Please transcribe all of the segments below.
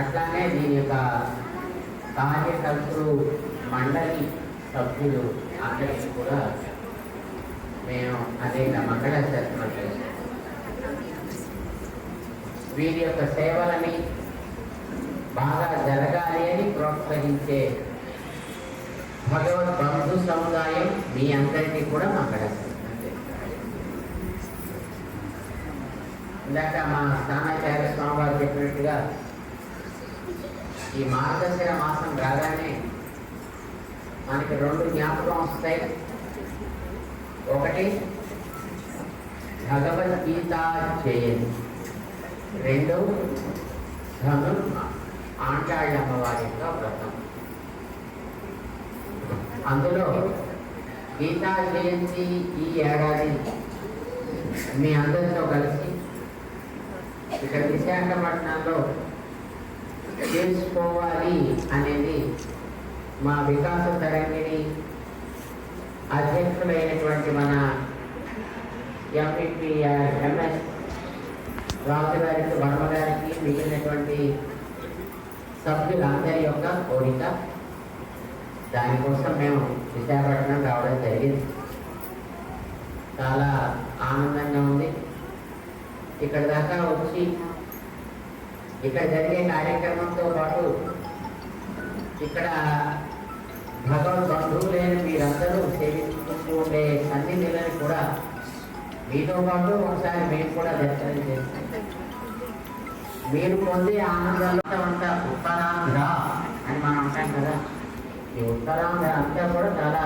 అట్లానే దీని యొక్క కార్యకర్తలు మండలి సభ్యులు అందరికీ కూడా మేము అనేక మంగళాశాసనం చేస్తాం. వీరి యొక్క సేవలని బాగా జరగాలి అని ప్రోత్సహించే భగవద్ బంధు సముదాయం మీ అందరికీ కూడా మంగళాశాసనం. ఇందాక మా స్థానాచార్య స్వామి వారు చెప్పినట్టుగా ఈ మార్గశిర మాసం రాగానే మనకి రెండు జ్ఞాపకం వస్తాయి. ఒకటి భగవద్గీత జయంతి, రెండు ధను ఆండాళ్ళ అమ్మవారి యొక్క వ్రతం. అందులో గీతా జయంతి ఈ ఏడాది మీ అందరితో కలిసి ఇక్కడ విశాఖపట్నంలో చేసుకోవాలి అనేది మా వికాస తరంగిణి అధ్యక్షులైనటువంటి మన ఎంపీ ఎంఎస్ రాజు గారికి, వర్మ గారికి, మిగిలినటువంటి సభ్యులందరి యొక్క కోరిక. దానికోసం మేము విశాఖపట్నం రావడం జరిగింది. చాలా ఆనందంగా ఉంది. ఇక్కడ దాకా వచ్చి ఇక్కడ జరిగే కార్యక్రమంతో పాటు ఇక్కడ భగవద్ బంధువులైన మీరందరూ సేవించుకుంటూ ఉండే సన్నిధిని కూడా మీతో పాటు ఒకసారి మేము కూడా దర్శనం చేస్తాం. మీరు పొందే ఆనందంలో అంతా ఉత్తరాంధ్ర అని మనం అంటాం కదా. ఈ ఉత్తరాంధ్ర అంతా కూడా చాలా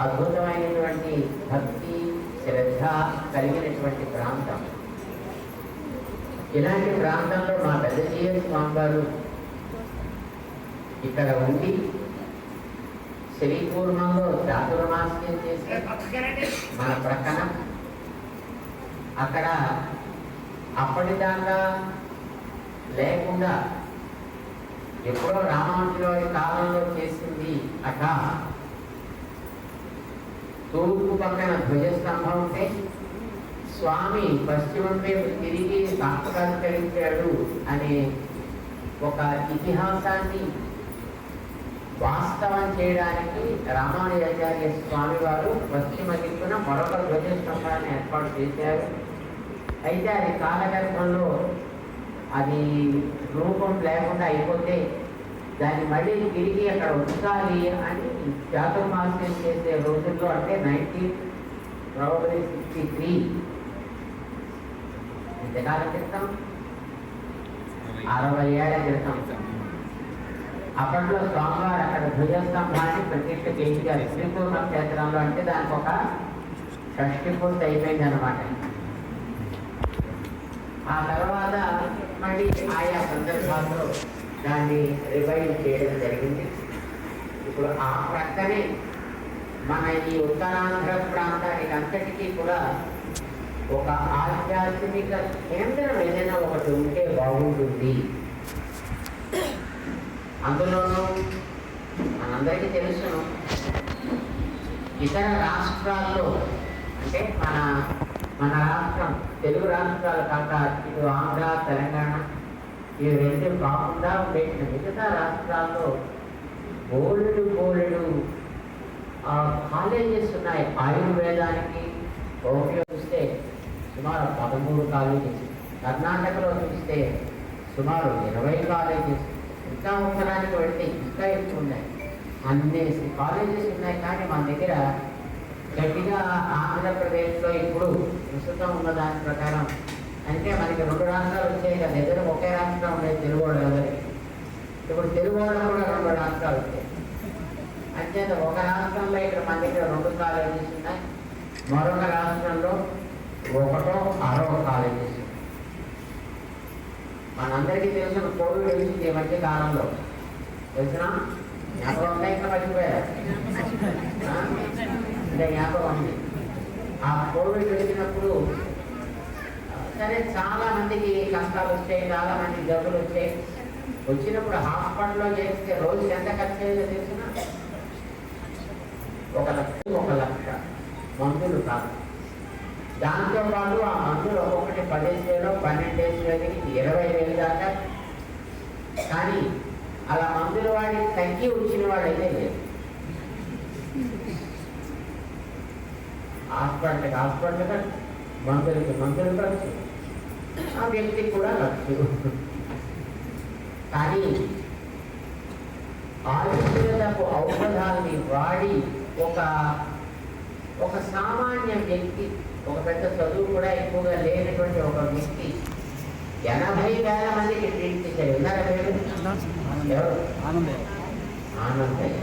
అద్భుతమైనటువంటి భక్తి శ్రద్ధ కలిగినటువంటి ప్రాంతం. ఇలాంటి ప్రాంతంలో మా పెద్ద జీఎస్ స్వామి వారు ఇక్కడ ఉండి శ్రీకూర్మంలో చాతుర్మాస్యం చేసి మన ప్రక్కన అక్కడ అప్పటిదాకా లేకుండా ఎప్పుడో రామానుజుల కాలంలో చేసింది అట. తూర్పు పక్కన ధ్వజస్తంభం ఉంటే స్వామి పశ్చిమం వైపు తిరిగి సాక్షాత్కరించాడు అనే ఒక ఇతిహాసాన్ని వాస్తవం చేయడానికి రామానుజాచార్య స్వామి వారు పశ్చిమ దిక్కున మరొక ధ్వజస్తంభాన్ని ఏర్పాటు చేశారు. అయితే అది కాలగర్భంలో అది రూపం లేకుండా అయిపోతే దాన్ని మళ్ళీ తిరిగి అక్కడ ఉంచాలి అని చాతుర్మాస్యం చేసే రోజుల్లో, అంటే 1963 ఎంతకాలం క్రితం, 60 ఏళ్ల క్రితం అప్పట్లో స్వామివారు అక్కడ ధ్వజస్తంభాన్ని ప్రతిష్ఠ చేయించారు శ్రీకూర్మ క్షేత్రంలో. అంటే దానికి ఒక షష్ఠి పూర్తి అయిపోయింది అన్నమాట. ఆ తర్వాత మళ్ళీ ఆయా సందర్భాల్లో దాన్ని రివైవ్ చేయడం జరిగింది. ఇప్పుడు ఆ ప్రక్కనే మన ఈ ఉత్తరాంధ్ర ప్రాంతానికి అంతటికీ కూడా ఒక ఆధ్యాత్మిక కేంద్రం ఏదైనా ఒకటి ఉంటే బాగుంటుంది. అందులోనూ మనందరికీ తెలుసును, ఇతర రాష్ట్రాల్లో అంటే మన రాష్ట్రం తెలుగు రాష్ట్రాలు కాక ఇటు ఆంధ్ర, తెలంగాణ ఇవి రెండు కాకుండా ఉండే మిగతా రాష్ట్రాల్లో బోలెడు కాలేజెస్ ఉన్నాయి. ఆయుర్వేదానికి ఉపయోగిస్తే సుమారు 13 కాలేజెస్, కర్ణాటకలో చూస్తే సుమారు 20 కాలేజెస్, ఇంకా ఉత్తరానికి వెళ్తే ఇంకా ఎక్కువ ఉన్నాయి. అన్ని కాలేజెస్ ఉన్నాయి. కానీ మన దగ్గర గట్టిగా ఆంధ్రప్రదేశ్లో ఇప్పుడు ప్రస్తుతం ఉన్న దాని ప్రకారం అంటే మనకి 2 రాష్ట్రాలు వచ్చాయి కదా. దగ్గర ఒకే రాష్ట్రం ఉండేది తెలుగు వాళ్ళు అందరికీ. ఇప్పుడు తెలుగు వాళ్ళు కూడా 2 రాష్ట్రాలు వచ్చాయి. అంచేత ఒక రాష్ట్రంలో ఇక్కడ మన దగ్గర 2 కాలేజెస్ ఉన్నాయి, మరొక రాష్ట్రంలో 1 6 కాలేజెస్. మనందరికీ తెలిసిన కోవిడ్ వచ్చింది ఈ మధ్య కాలంలో, తెలిసిన జ్ఞాపకం ఉందా? ఇంకా మర్చిపోయారు అంటే జ్ఞాపకం ఉంది. ఆ కోవిడ్ వచ్చినప్పుడు సరే చాలా మందికి కష్టాలు వచ్చాయి, చాలా మంది జబ్బులు వచ్చాయి. వచ్చినప్పుడు హాస్పిటల్లో చేస్తే రోజుకి ఎంత ఖర్చు అయ్యేదో తెలిసిన 1 లక్ష మందులు కాదు. దాంతోపాటు ఆ మందులు ఒక్కొక్కటి 10,000, 12,000, 20,000 దాకా. కానీ అలా మందులు వాడి తగ్గి వచ్చిన వాడైతే లేదు. హాస్పిటల్కి ఖర్చు, మందులు ఖర్చు, ఆ వ్యక్తికి కూడా ఖర్చు. కానీ ఆయుర్వేదపు ఔషధాన్ని వాడి ఒక ఒక సామాన్య వ్యక్తి, ఒక పెద్ద చదువు కూడా ఎక్కువగా లేనటువంటి ఒక వ్యక్తి 80,000 మందికి ట్రీట్ చేశారు. ఉన్నారా మీరు? ఎవరు? ఆనందయ్య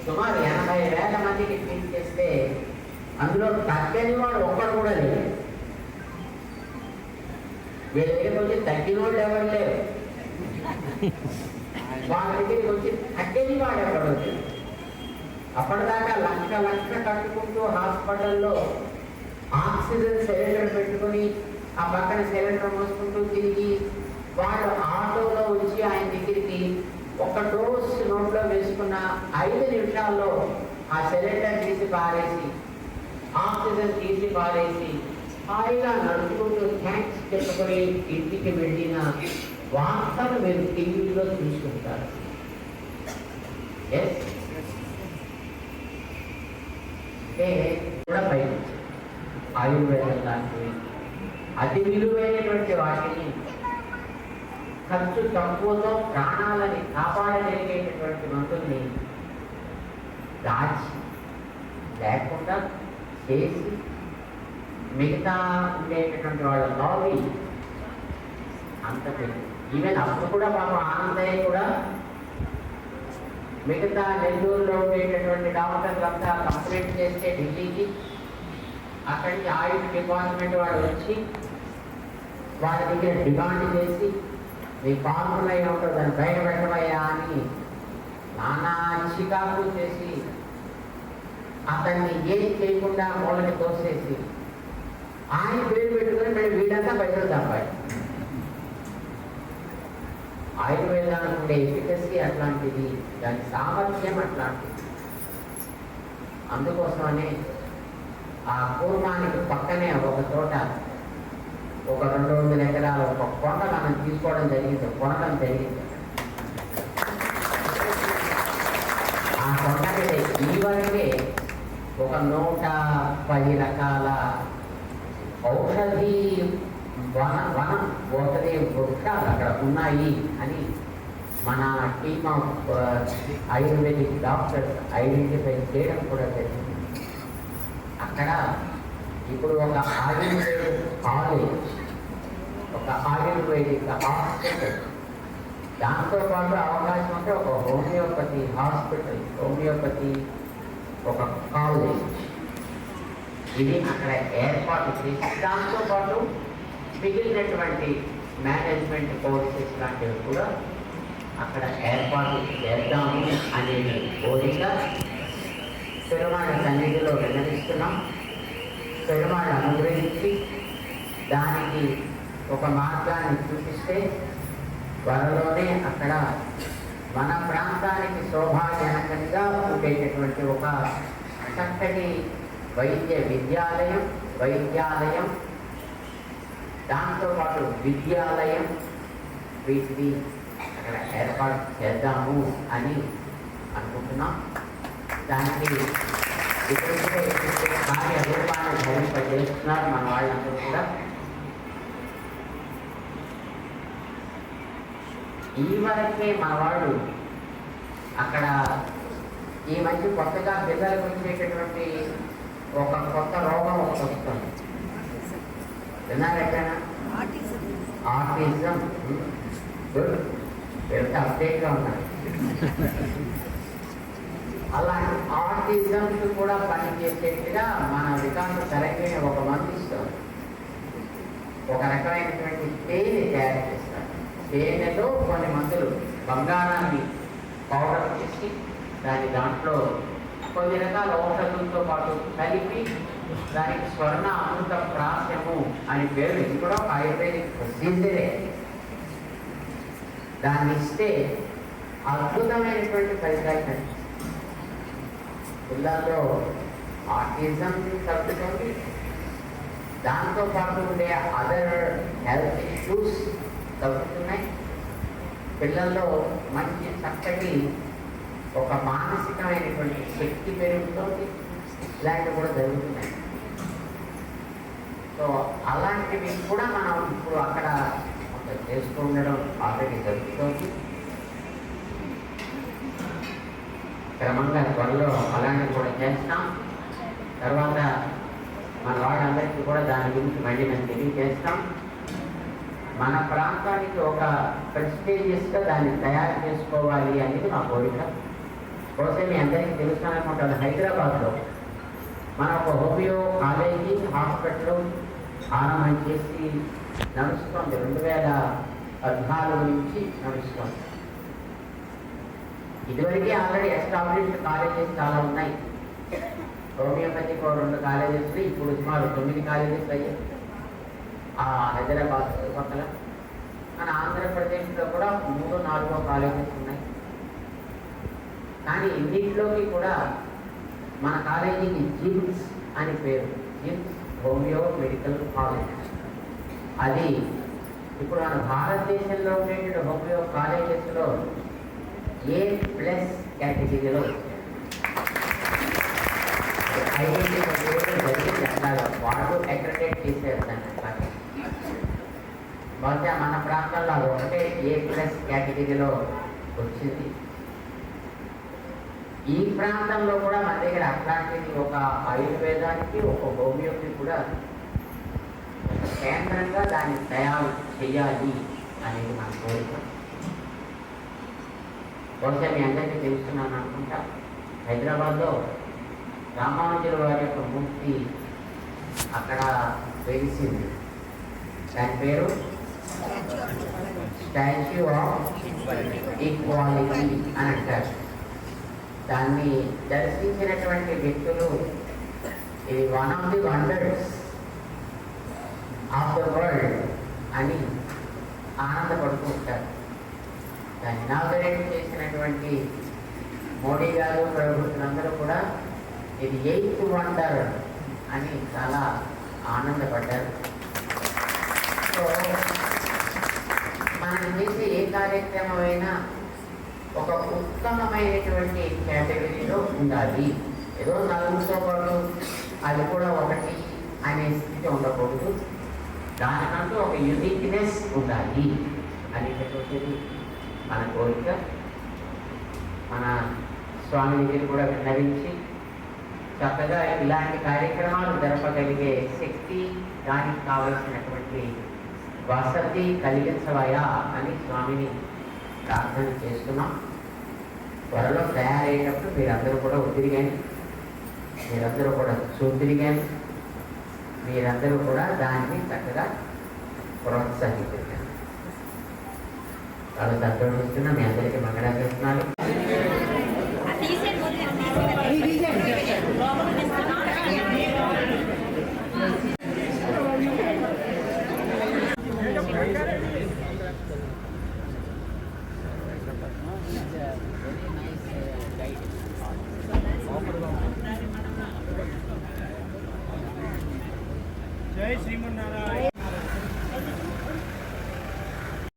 సుమారు 80,000 మందికి ట్రీట్ చేస్తే అందులో తగ్గని వాడు ఒక్కడు కూడా లేదు. వీళ్ళ దగ్గరికి వచ్చి తగ్గిన వాళ్ళు ఎవరు లేరు, వాళ్ళ దగ్గరికి వచ్చి తగ్గని వాడు ఎవరు వచ్చారు. అప్పటిదాకా లక్ష కట్టుకుంటూ హాస్పిటల్లో ఆక్సిజన్ సిలిండర్ పెట్టుకుని ఆ పక్కన సిలిండర్ మోసుకుంటూ తిరిగి వాళ్ళు ఆటోలో వచ్చి ఆయన దగ్గరికి ఒక డోస్ నోట్లో వేసుకున్న 5 నిమిషాల్లో ఆ సిలిండర్ తీసి పారేసి ఆక్సిజన్ తీసి పారేసి హాయిగా నడుచుకుంటూ థ్యాంక్స్ చెప్పుకొని ఇంటికి వెళ్ళిన వార్తలు మీరు టీవీలో చూసుకుంటారు. అంటే కూడా పైన ఆయుర్వేదం లాంటివి అతి విలువైనటువంటి వాటిని ఖర్చు తక్కువతో ప్రాణాలని కాపాడగలిగేటటువంటి మందుల్ని దాచి లేకుండా చేసి మిగతా ఉండేటటువంటి వాళ్ళ లాబీ అంత పెద్ద. ఈవెన్ అప్పుడు కూడా పాపం ఆనందయ్య కూడా మిగతా నెల్లూరులో ఉండేటటువంటి డాక్టర్లు అంతా కంప్లైంట్ చేస్తే ఢిల్లీకి, అక్కడి నుంచి ఆయుష్ డిపార్ట్మెంట్ వాళ్ళు వచ్చి వాళ్ళ దగ్గర డిమాండ్ చేసి మీ ఫార్ములా ఏమిటో దాన్ని బయట పెట్టమయ్యా అని నానా చికాకు చేసి అతన్ని ఏం చేయకుండా మూలని తోసేసి ఆయన పేరు పెట్టుకుని మేము వీడంతా పైసలు తప్పాయి. ఆయుర్వేదానికి ఉండే ఎఫికసీ అట్లాంటిది, దాని సామర్థ్యం అట్లాంటిది. అందుకోసమనే ఆ పూర్వానికి పక్కనే ఒక చోట ఒక 200 ఎకరాల ఒక కొండ మనం తీసుకోవడం జరిగింది, కొనడం జరిగింది. ఆ కొండ మీద ఈ వరకే ఒక 110 రకాల ఔషధి వనం ఔషధి వృక్షాలు అక్కడ ఉన్నాయి అని మన team of ayurvedic doctors identify చేయడం కూడా జరిగింది. అక్కడ ఇప్పుడు ఒక ఆయుర్వేదిక్ కాలేజ్, ఒక ఆయుర్వేదిక్ హాస్పిటల్, దాంతోపాటు అవకాశం ఉంటే ఒక హోమియోపతి హాస్పిటల్, హోమియోపతి ఒక కాలేజ్, ఇది అక్కడ ఏర్పాటు చేసి దాంతోపాటు మిగిలినటువంటి మేనేజ్మెంట్ కోర్సెస్ లాంటివి కూడా అక్కడ ఏర్పాటు చేద్దాము అనే కోరిక పెరుమాళ సన్నిధిలో విన్నవిస్తున్నాం. పెరుమాళ అనుగ్రహించి దానికి ఒక మార్గాన్ని చూపిస్తే త్వరలోనే అక్కడ మన ప్రాంతానికి శోభాజనకంగా ఉండేటటువంటి ఒక చక్కటి వైద్యాలయం దాంతోపాటు విద్యాలయం వీటిని అక్కడ ఏర్పాటు చేద్దాము అని అనుకుంటున్నాం. దానికి ఇప్పుడే కార్యరూపాన్ని ధరింపజేస్తున్నారు మన వాళ్ళందరూ కూడా. ఈ వరకే మన వాళ్ళు అక్కడ ఈ మధ్య కొత్తగా పిల్లలకు వచ్చేటటువంటి ఒక కొత్త రోగం ఒకటి వస్తుంది, విన్నారు ఎక్కడైనా? ఆటిజం. గుడ్, వెళ్తే అప్డేట్గా ఉన్నారు. అలాంటి ఆటిజంకి కూడా పనిచేసేట్టుగా మన వికాసం సరైన ఒక మందు ఇస్తాం. ఒక రకమైనటువంటి తేనె తయారు చేస్తారు. తేనెలో కొన్ని మందులు బంగారాన్ని పౌడర్ చేసి దాంట్లో కొన్ని రకాల ఔషధులతో పాటు కలిపి దానికి స్వర్ణ అమృత ప్రాస్యము అని పేరు. ఇది కూడా ఆయుర్వేదిక్ ప్రసిద్ధే. దాన్ని ఇస్తే అద్భుతమైనటువంటి ఫలితాలు కనిపిస్తాయి. పిల్లల్లో ఆటిజం తగ్గుతుంది, దాంతోపాటు ఉండే అదర్ హెల్త్ ఇష్యూస్ తగ్గుతున్నాయి. పిల్లల్లో మంచి చక్కటి ఒక మానసికమైనటువంటి శక్తి పెరుగుతుంది. ఇలాంటివి కూడా జరుగుతున్నాయి. సో అలాంటివి కూడా మనం ఇప్పుడు అక్కడ చేస్తూ ఉండడం ఆల్రెడీ జరుగుతుంది. క్రమంగా త్వరలో అలాంటివి కూడా చేస్తాం. తర్వాత మన వాళ్ళందరికీ కూడా దాని గురించి మళ్ళీ మేము తెలియజేస్తాం. మన ప్రాంతానికి ఒక ప్రెస్టీజియస్గా దాన్ని తయారు చేసుకోవాలి అనేది మా కోరిక. బహుశా మీ అందరికీ తెలుసు అనుకుంటాను, హైదరాబాద్లో మన ఒక హోమియో కాలేజీ హాస్పిటల్ ఆరంభం చేసి నడుస్తోంది. 2014 నుంచి నడుస్తోంది. ఇదివరకే ఆల్రెడీ ఎస్టాబ్లిష్డ్ కాలేజెస్ చాలా ఉన్నాయి. హోమియోపతికి 2 కాలేజెస్, ఇప్పుడు సుమారు 9 కాలేజెస్ అయ్యాయి. హైదరాబాద్ పక్కన మన ఆంధ్రప్రదేశ్లో కూడా 3-4 కాలేజెస్ ఉన్నాయి. కానీ ఇన్నింటిలోకి కూడా మన కాలేజీకి జిమ్స్ అని పేరు, జిమ్స్ హోమియో మెడికల్ కాలేజ్. అది ఇప్పుడు మన భారతదేశంలో ఉండేటువంటి హోమియో కాలేజెస్లో A+ కేటగిరీలో వాళ్ళు అక్రెడిట్ చేశారు దాన్ని. బహుశా మన ప్రాంతంలో అది ఒకటే A+ కేటగిరీలో వచ్చింది. ఈ ప్రాంతంలో కూడా మన దగ్గర అట్లాంటిది ఒక ఆయుర్వేదానికి ఒక హోమియోపతి కూడా కేంద్రంగా దాన్ని తయారు చేయాలి అనేది మన కోరిక. బహుశా మీ అందరికీ తెలుస్తున్నాను అనుకుంటా, హైదరాబాద్లో రామానుజుల వారి యొక్క మూర్తి అక్కడ వెలిసింది. దాని పేరు స్టాచ్యూ ఆఫ్ ఈక్వాలిటీ అని అంటారు. దాన్ని దర్శించినటువంటి వ్యక్తులు ఇది one of the wonders of the world అని ఆనందపడుతూ ఉంటారు. దాన్ని ఇనాగరేట్ చేసినటువంటి మోడీ గారు, ప్రభుత్వందరూ కూడా ఇది 8th వండర్ అని చాలా ఆనందపడ్డారు. సో మనం చేసే ఏ కార్యక్రమమైనా ఒక ఉత్తమమైనటువంటి కేటగిరీలో ఉండాలి. ఏదో నలుగురితో పాటు అది కూడా ఒకటి అనే స్థితి ఉండకూడదు. దానికంటూ ఒక యూనిక్నెస్ ఉండాలి అనేటటువంటిది మన కోరిక. మన స్వామి దగ్గర కూడా విన్నవించి చక్కగా ఇలాంటి కార్యక్రమాలు జరపగలిగే శక్తి, దానికి కావలసినటువంటి వసతి కలిగించవయా అని స్వామిని ప్రార్థన చేస్తున్నాం. త్వరలో తయారయ్యేటప్పుడు మీరందరూ కూడా ఉద్దిరిగాని, మీరందరూ కూడా చూద్దిరిగాని, మీరందరూ కూడా దాన్ని చక్కగా ప్రోత్సహించారు. చాలా సంతోషిస్తున్నా. మీ అందరికీ మంగళాశాసనాలు. జై శ్రీమన్నారాయణ.